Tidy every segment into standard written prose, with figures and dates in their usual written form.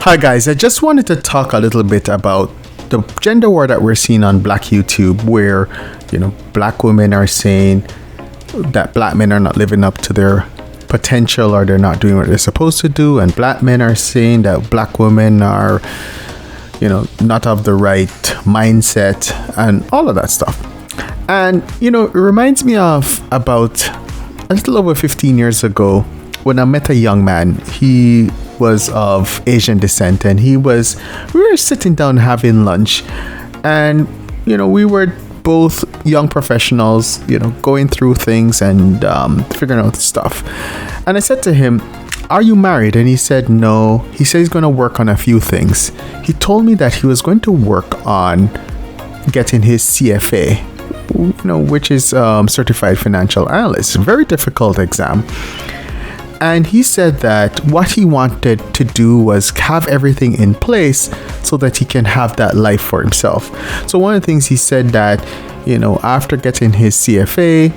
Hi guys, I just wanted to talk a little bit about the gender war that we're seeing on Black YouTube, where, Black women are saying that Black men are not living up to their potential or they're not doing what they're supposed to do, and Black men are saying that Black women are, not of the right mindset and all of that stuff. And, it reminds me of about a little over 15 years ago when I met a young man. He was of Asian descent, and we were sitting down having lunch, and we were both young professionals, going through things and figuring out stuff. And I said to him, "Are you married?" And he said no. He said he's going to work on a few things. He told me that he was going to work on getting his CFA, which is Certified Financial Analyst. Very difficult exam. And he said that what he wanted to do was have everything in place so that he can have that life for himself. So one of the things he said that, after getting his CFA,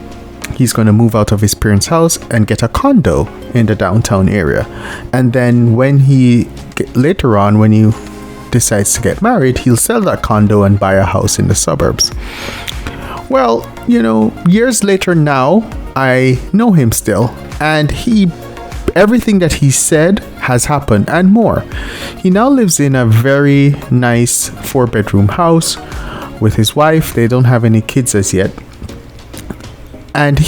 he's going to move out of his parents' house and get a condo in the downtown area. And then later on, when he decides to get married, he'll sell that condo and buy a house in the suburbs. Well, years later now, I know him still, and everything that he said has happened and more. He now lives in a very nice 4-bedroom house with his wife. They don't have any kids as yet. And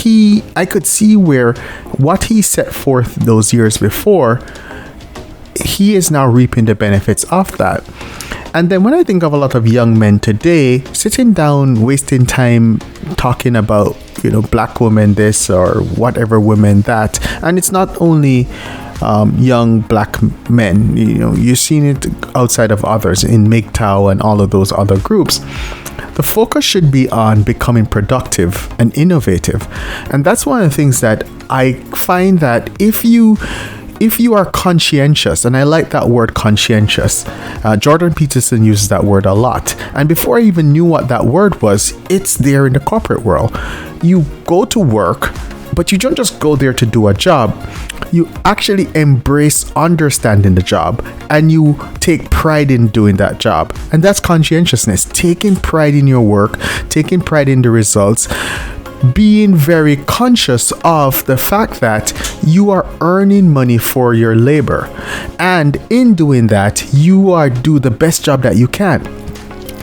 I could see where what he set forth those years before, he is now reaping the benefits of that. And then when I think of a lot of young men today sitting down, wasting time talking about, Black women this or whatever women that, and it's not only young Black men, you've seen it outside of others in MGTOW and all of those other groups. The focus should be on becoming productive and innovative. And that's one of the things that I find that if you are conscientious, and I like that word conscientious, Jordan Peterson uses that word a lot. And before I even knew what that word was, it's there in the corporate world. You go to work, but you don't just go there to do a job. You actually embrace understanding the job, and you take pride in doing that job. And that's conscientiousness, taking pride in your work, taking pride in the results, being very conscious of the fact that you are earning money for your labor, and in doing that you do the best job that you can.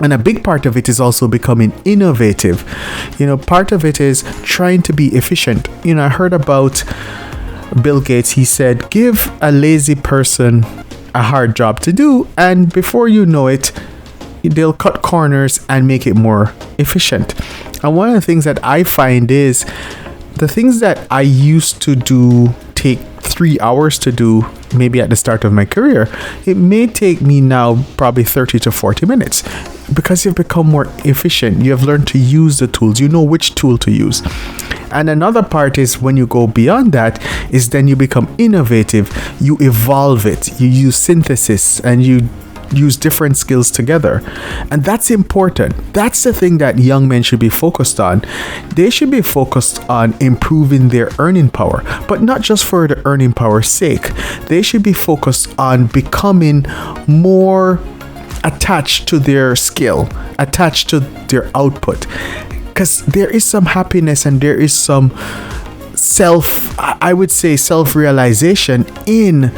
And a big part of it is also becoming innovative. Part of it is trying to be efficient. I heard about Bill Gates. He said, give a lazy person a hard job to do, and before you know it, they'll cut corners and make it more efficient. And one of the things that I find is the things that I used to take 3 hours to do, maybe at the start of my career, it may take me now probably 30 to 40 minutes, because you've become more efficient. You have learned to use the tools. You know which tool to use. And another part is when you go beyond that is then you become innovative. You evolve it. You use synthesis, and you use different skills together. And that's important. That's the thing that young men should be focused on. They should be focused on improving their earning power, but not just for the earning power's sake. They should be focused on becoming more attached to their skill, attached to their output, because there is some happiness and there is some self-realization in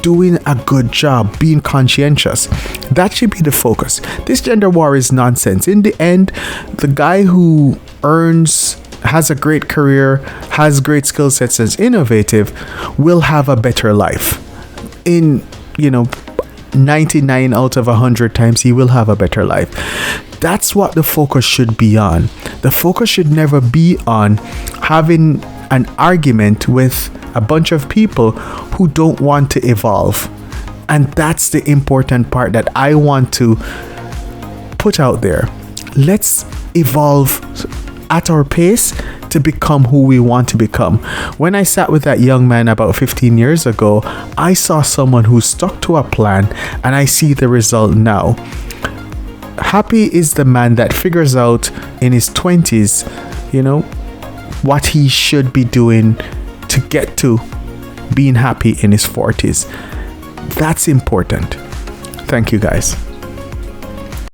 doing a good job, being conscientious. That should be the focus. This gender war is nonsense. In the end, the guy who has a great career, has great skill sets, is innovative, will have a better life. 99 out of 100 times he will have a better life. That's what the focus should be on. The focus should never be on having an argument with a bunch of people who don't want to evolve. And that's the important part that I want to put out there. Let's evolve at our pace to become who we want to become. When I sat with that young man about 15 years ago, I saw someone who stuck to a plan, and I see the result now. Happy is the man that figures out in his 20s, what he should be doing to get to being happy in his 40s. That's important. Thank you, guys.